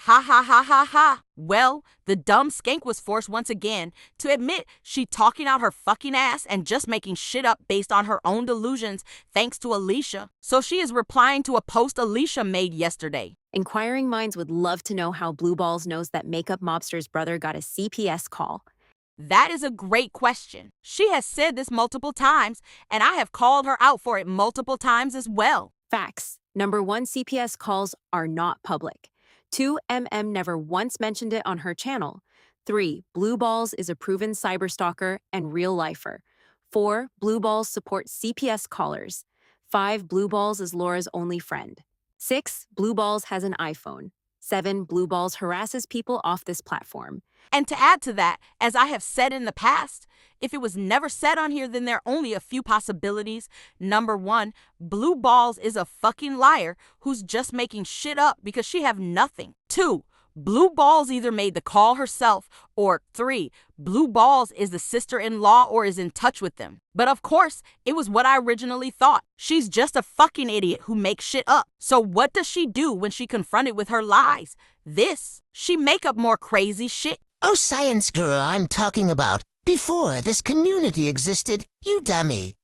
Ha ha ha ha ha. Well, the dumb skank was forced once again to admit she talking out her fucking ass and just making shit up based on her own delusions thanks to Alicia. So she is replying to a post Alicia made yesterday. Inquiring minds would love to know how Blue Balls knows that makeup mobster's brother got a CPS call. That is a great question. She has said this multiple times, and I have called her out for it multiple times as well. Facts. Number 1, CPS calls are not public. 2, never once mentioned it on her channel. 3, Blue Balls is a proven cyberstalker and real-lifer. 4, Blue Balls supports CPS callers. 5, Blue Balls is Laura's only friend. 6, Blue Balls has an iPhone. 7, Blue Balls harasses people off this platform. And to add to that, as I have said in the past, if it was never said on here, then there are only a few possibilities. Number 1, Blue Balls is a fucking liar who's just making shit up because she have nothing. 2, Blue Balls either made the call herself, or 3, Blue Balls is the sister-in-law or is in touch with them. But of course, it was what I originally thought. She's just a fucking idiot who makes shit up. So what does she do when she confronted with her lies? She make up more crazy shit. Oh, science girl I'm talking about. Before this community existed, you dummy.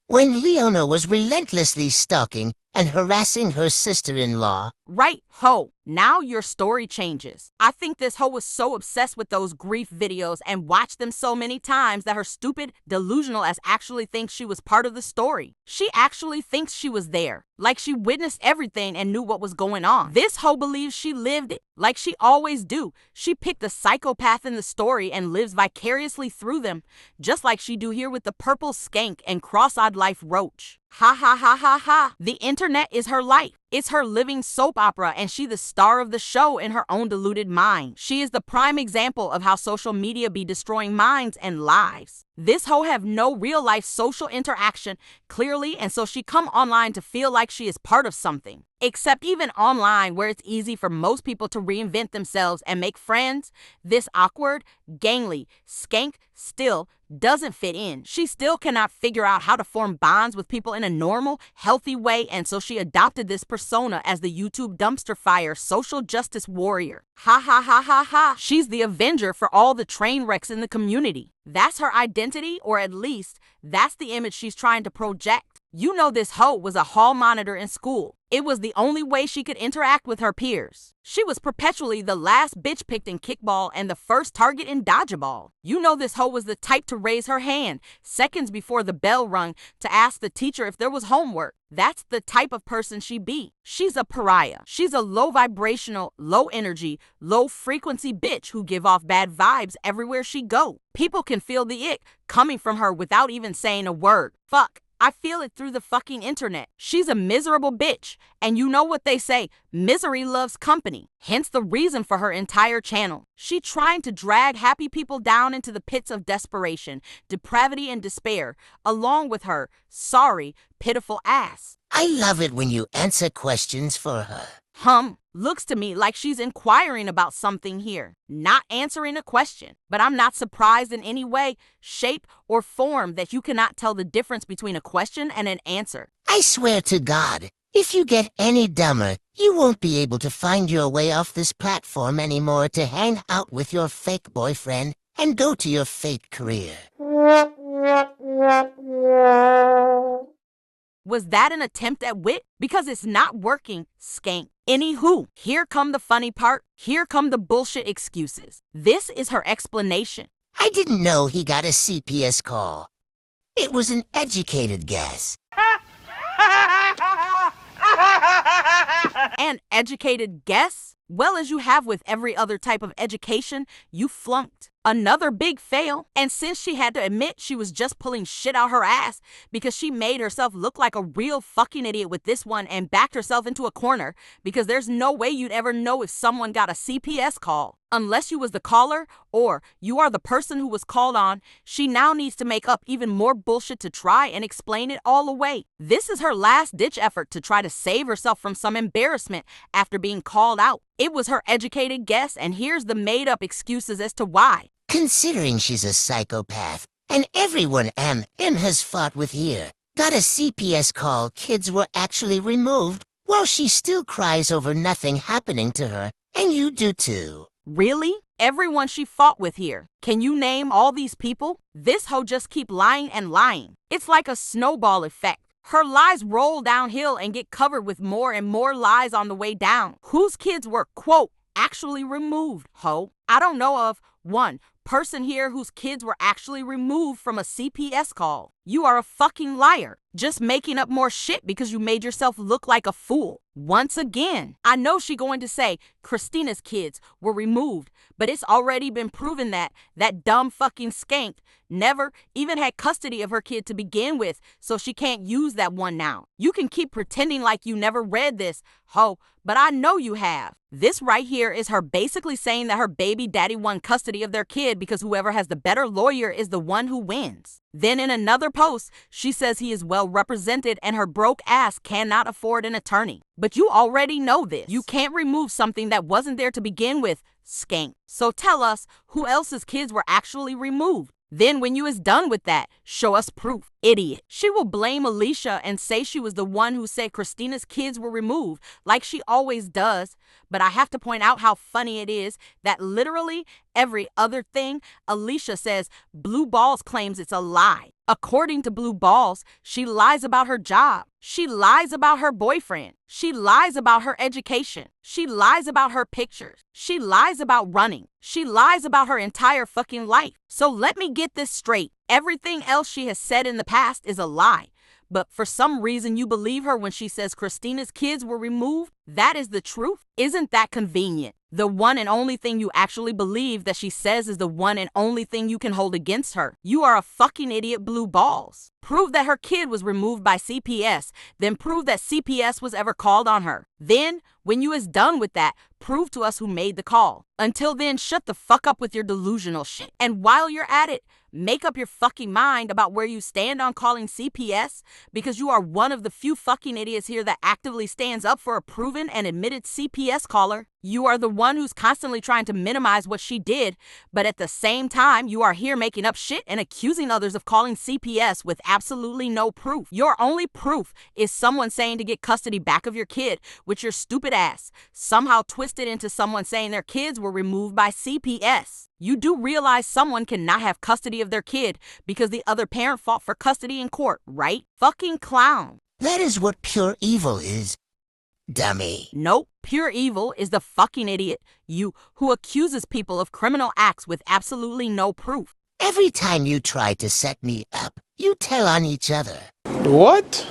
When Leona was relentlessly stalking and harassing her sister-in-law. Right, ho. Now your story changes. I think this hoe was so obsessed with those grief videos and watched them so many times that her stupid delusional ass actually thinks she was part of the story. She actually thinks she was there, like she witnessed everything and knew what was going on. This hoe believes she lived it, like she always do. She picked the psychopath in the story and lives vicariously through them, just like she do here with the purple skank and cross-eyed life roach. Ha ha ha ha ha. The internet is her life. It's her living soap opera, and she the star of the show in her own deluded mind. She is the prime example of how social media be destroying minds and lives. This hoe have no real-life social interaction, clearly, and so she come online to feel like she is part of something. Except even online, where it's easy for most people to reinvent themselves and make friends, this awkward, gangly skank still doesn't fit in. She still cannot figure out how to form bonds with people in a normal, healthy way, and so she adopted this persona as the YouTube dumpster fire social justice warrior. Ha ha ha ha ha. She's the avenger for all the train wrecks in the community. That's her identity, or at least that's the image she's trying to project. You know this hoe was a hall monitor in school. It was the only way she could interact with her peers. She was perpetually the last bitch picked in kickball and the first target in dodgeball. You know this hoe was the type to raise her hand seconds before the bell rung to ask the teacher if there was homework. That's the type of person she be. She's a pariah. She's a low vibrational, low energy, low frequency bitch who give off bad vibes everywhere she go. People can feel the ick coming from her without even saying a word. Fuck. I feel it through the fucking internet. She's a miserable bitch. And you know what they say, misery loves company. Hence the reason for her entire channel. She trying to drag happy people down into the pits of desperation, depravity, and despair, along with her sorry, pitiful ass. I love it when you answer questions for her. Looks to me like she's inquiring about something here, not answering a question. But I'm not surprised in any way, shape, or form that you cannot tell the difference between a question and an answer. I swear to God, if you get any dumber, you won't be able to find your way off this platform anymore to hang out with your fake boyfriend and go to your fake career. Was that an attempt at wit? Because it's not working, skank. Anywho, here come the funny part. Here come the bullshit excuses. This is her explanation. I didn't know he got a CPS call. It was an educated guess. An educated guess? Well, as you have with every other type of education, you flunked. Another big fail. And since she had to admit she was just pulling shit out her ass because she made herself look like a real fucking idiot with this one and backed herself into a corner, because there's no way you'd ever know if someone got a CPS call. Unless you was the caller or you are the person who was called on, she now needs to make up even more bullshit to try and explain it all away. This is her last-ditch effort to try to save herself from some embarrassment after being called out. It was her educated guess, and here's the made-up excuses as to why. Considering she's a psychopath, and everyone M has fought with here, got a CPS call, kids were actually removed, while she still cries over nothing happening to her, And you do too. Really? Everyone she fought with here. Can you name all these people? This hoe just keep lying and lying. It's like a snowball effect. Her lies roll downhill and get covered with more and more lies on the way down. Whose kids were, quote, actually removed, ho? I don't know of one person here whose kids were actually removed from a CPS call. You are a fucking liar, just making up more shit because you made yourself look like a fool. Once again, I know she going to say Christina's kids were removed, but it's already been proven that that dumb fucking skank never even had custody of her kid to begin with, so she can't use that one now. You can keep pretending like you never read this, ho, but I know you have. This right here is her basically saying that her baby daddy won custody of their kid because whoever has the better lawyer is the one who wins. Then in another post, she says he is well represented and her broke ass cannot afford an attorney. But you already know this. You can't remove something that wasn't there to begin with, skank. So tell us who else's kids were actually removed. Then when you is done with that, show us proof, idiot. She will blame Alicia and say she was the one who said Christina's kids were removed, like she always does. But I have to point out how funny it is that literally every other thing Alicia says, Blue Balls claims it's a lie. According to Blue Balls, she lies about her job. She lies about her boyfriend. She lies about her education. She lies about her pictures. She lies about running. She lies about her entire fucking life. So let me get this straight. Everything else she has said in the past is a lie. But for some reason you believe her when she says Christina's kids were removed? That is the truth? Isn't that convenient? The one and only thing you actually believe that she says is the one and only thing you can hold against her. You are a fucking idiot, Blue Balls. Prove that her kid was removed by CPS, then prove that CPS was ever called on her. Then, when you is done with that, prove to us who made the call. Until then, shut the fuck up with your delusional shit. And while you're at it, make up your fucking mind about where you stand on calling CPS, because you are one of the few fucking idiots here that actively stands up for a proven and admitted CPS caller. You are the one who's constantly trying to minimize what she did, but at the same time, you are here making up shit and accusing others of calling CPS with absolutely no proof. Your only proof is someone saying to get custody back of your kid, which your stupid ass somehow twisted into someone saying their kids were removed by CPS. You do realize someone cannot have custody of their kid because the other parent fought for custody in court, right? Fucking clown. That is what pure evil is, dummy. Nope. Pure evil is the fucking idiot, you, who accuses people of criminal acts with absolutely no proof. Every time you try to set me up, you tell on each other. What?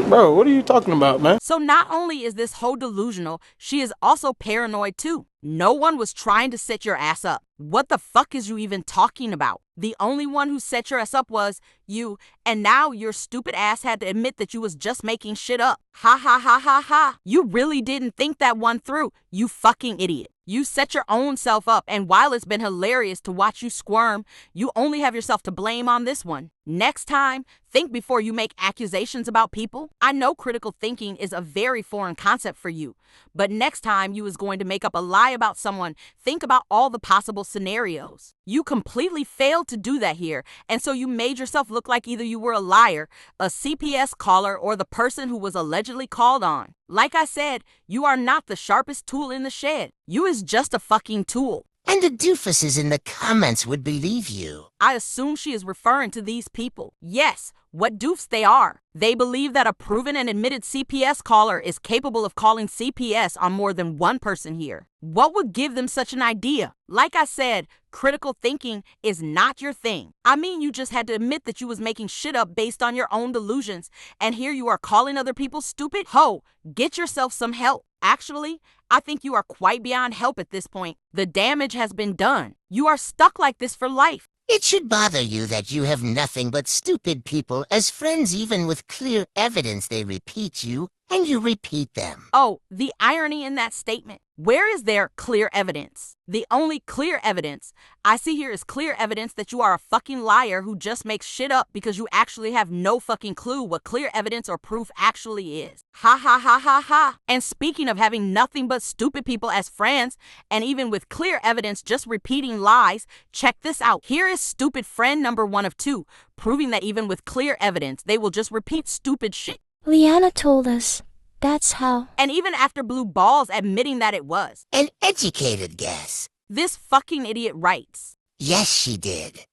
Bro, what are you talking about, man? So not only is this hoe delusional, she is also paranoid too. No one was trying to set your ass up. What the fuck is you even talking about? The only one who set your ass up was you, and now your stupid ass had to admit that you was just making shit up. Ha ha ha ha ha. You really didn't think that one through, you fucking idiot. You set your own self up, and while it's been hilarious to watch you squirm, you only have yourself to blame on this one. Next time, think before you make accusations about people. I know critical thinking is a very foreign concept for you, but next time you is going to make up a lie about someone, think about all the possible scenarios. You completely failed to do that here, and so you made yourself look like either you were a liar, a CPS caller, or the person who was allegedly called on. Like I said, you are not the sharpest tool in the shed. You is just a fucking tool. And the doofuses in the comments would believe you. I assume she is referring to these people. Yes, what doofs they are. They believe that a proven and admitted CPS caller is capable of calling CPS on more than one person here. What would give them such an idea? Like I said, critical thinking is not your thing. I mean, you just had to admit that you was making shit up based on your own delusions, and here you are calling other people stupid? Ho, get yourself some help. Actually, I think you are quite beyond help at this point. The damage has been done. You are stuck like this for life. It should bother you that you have nothing but stupid people as friends, even with clear evidence they repeat you, and you repeat them. Oh, the irony in that statement. Where is there clear evidence? The only clear evidence I see here is clear evidence that you are a fucking liar who just makes shit up because you actually have no fucking clue what clear evidence or proof actually is. Ha ha ha ha ha. And speaking of having nothing but stupid people as friends, and even with clear evidence just repeating lies, check this out. Here is stupid friend number 1 of 2, proving that even with clear evidence, they will just repeat stupid shit. Liana told us That's how. And even after Blue Balls admitting that it was. An educated guess. This fucking idiot writes. Yes, she did.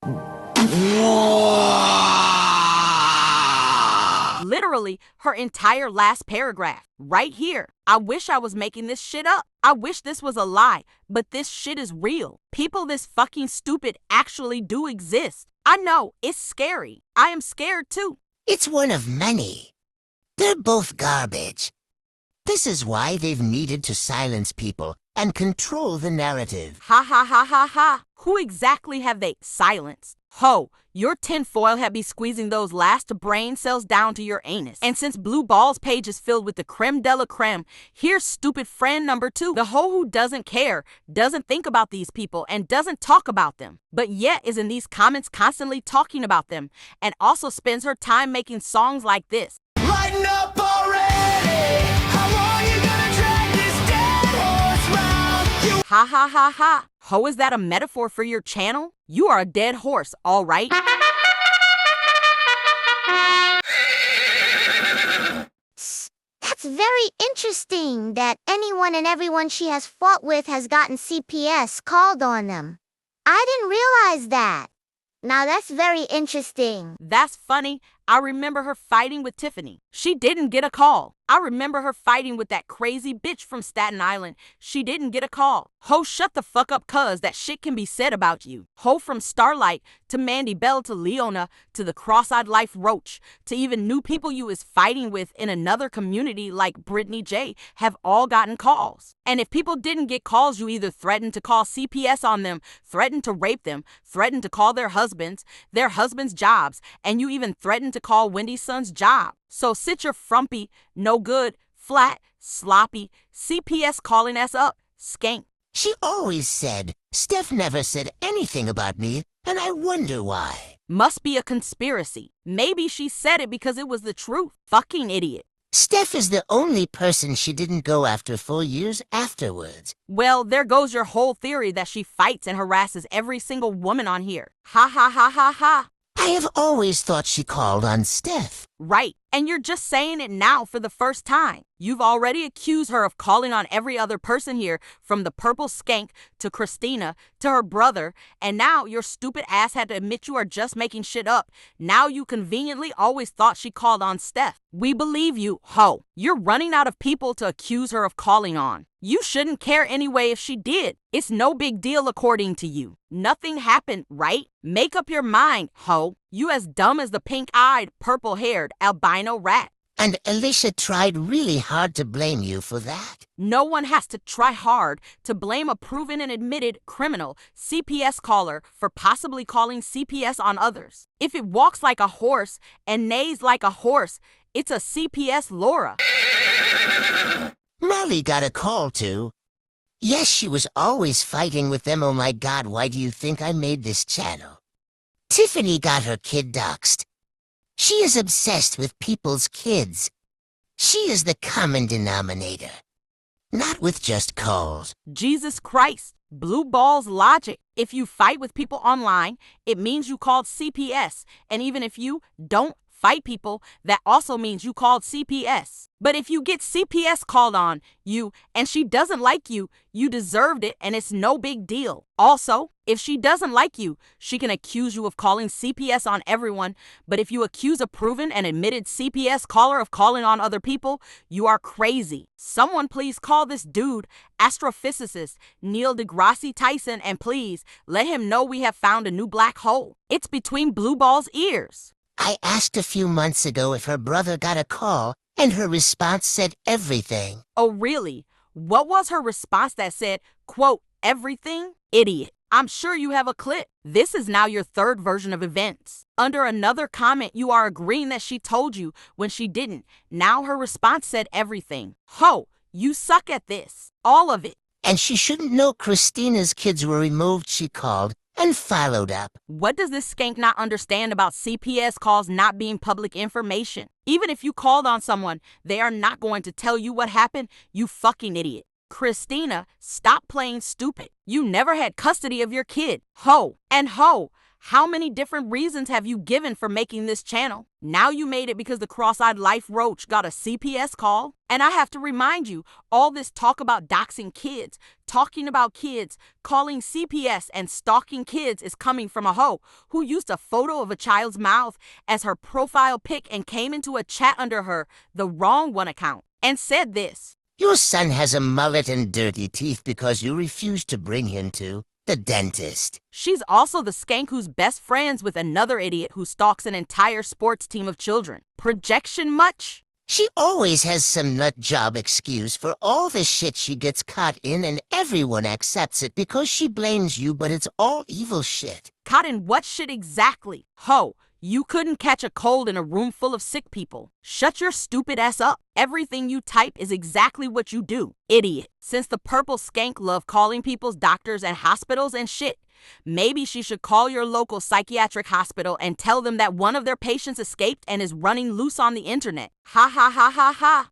Literally, her entire last paragraph. Right here. I wish I was making this shit up. I wish this was a lie, but this shit is real. People this fucking stupid actually do exist. I know, it's scary. I am scared too. It's one of many. They're both garbage. This is why they've needed to silence people and control the narrative. Ha ha ha ha ha. Who exactly have they silenced? Ho, your tinfoil had be squeezing those last brain cells down to your anus. And since Blue Balls page is filled with the creme de la creme, here's stupid friend number 2. The hoe who doesn't care, doesn't think about these people, and doesn't talk about them, but yet is in these comments constantly talking about them, and also spends her time making songs like this. Lighten up already. How long you gonna drag this dead horse round? Ha ha ha ha. Ho, is that a metaphor for your channel? You are a dead horse, all right? That's very interesting that anyone and everyone she has fought with has gotten CPS called on them. I didn't realize that. Now that's very interesting. That's funny. I remember her fighting with Tiffany. She didn't get a call. I remember her fighting with that crazy bitch from Staten Island. She didn't get a call. Ho, shut the fuck up, cuz that shit can be said about you. Ho, from Starlight to Mandy Bell to Leona to the Cross-Eyed Life Roach to even new people you is fighting with in another community like Brittany J have all gotten calls. And if people didn't get calls, you either threatened to call CPS on them, threatened to rape them, threatened to call their husbands jobs, and you even threatened to call Wendy's son's job. So sit your frumpy, no good, flat, sloppy, CPS calling ass up, skank. She always said, Steph never said anything about me, and I wonder why. Must be a conspiracy. Maybe she said it because it was the truth. Fucking idiot. Steph is the only person she didn't go after for years afterwards. Well, there goes your whole theory that she fights and harasses every single woman on here. Ha ha ha ha ha. I have always thought she called on Steph. Right, and you're just saying it now for the first time. You've already accused her of calling on every other person here, from the purple skank to Christina to her brother, and now your stupid ass had to admit you are just making shit up. Now you conveniently always thought she called on Steph. We believe you, ho. You're running out of people to accuse her of calling on. You shouldn't care anyway if she did. It's no big deal according to you. Nothing happened, right? Make up your mind, ho. You as dumb as the pink-eyed, purple-haired albino rat. And Alicia tried really hard to blame you for that. No one has to try hard to blame a proven and admitted criminal CPS caller for possibly calling CPS on others. If it walks like a horse and neighs like a horse, it's a CPS Laura. Molly got a call too. Yes, she was always fighting with them. Oh my God, why do you think I made this channel? Tiffany got her kid doxxed. She is obsessed with people's kids. She is the common denominator. Not with just calls. Jesus Christ. Blue Balls logic. If you fight with people online, it means you called CPS. And even if you don't fight people, that also means you called CPS. But if you get CPS called on you and she doesn't like you, you deserved it and it's no big deal. Also, if she doesn't like you, she can accuse you of calling CPS on everyone. But if you accuse a proven and admitted CPS caller of calling on other people, you are crazy. Someone please call this dude, astrophysicist Neil deGrasse Tyson, and please let him know we have found a new black hole. It's between Blue Ball's ears. I asked a few months ago if her brother got a call, and her response said everything. Oh, really? What was her response that said, quote, everything? Idiot. I'm sure you have a clip. This is now your third version of events. Under another comment, you are agreeing that she told you when she didn't. Now her response said everything. Ho, you suck at this. All of it. And she shouldn't know Christina's kids were removed, she called, and followed up. What does this skank not understand about CPS calls not being public information? Even if you called on someone, they are not going to tell you what happened, you fucking idiot. Christina, stop playing stupid. You never had custody of your kid. Ho, and ho, How many different reasons have you given for making this channel? Now you made it because the cross-eyed life roach got a CPS call? And I have to remind you, all this talk about doxing kids, talking about kids, calling CPS and stalking kids is coming from a hoe who used a photo of a child's mouth as her profile pic and came into a chat under her, the wrong one account, and said this. Your son has a mullet and dirty teeth because you refused to bring him to the dentist. She's also the skank who's best friends with another idiot who stalks an entire sports team of children. Projection much? She always has some nut job excuse for all the shit she gets caught in, and everyone accepts it because she blames you, but it's all evil shit. Caught in what shit exactly? Ho, you couldn't catch a cold in a room full of sick people. Shut your stupid ass up. Everything you type is exactly what you do, idiot. Since the purple skank love calling people's doctors and hospitals and shit, maybe she should call your local psychiatric hospital and tell them that one of their patients escaped and is running loose on the internet. Ha ha ha ha ha.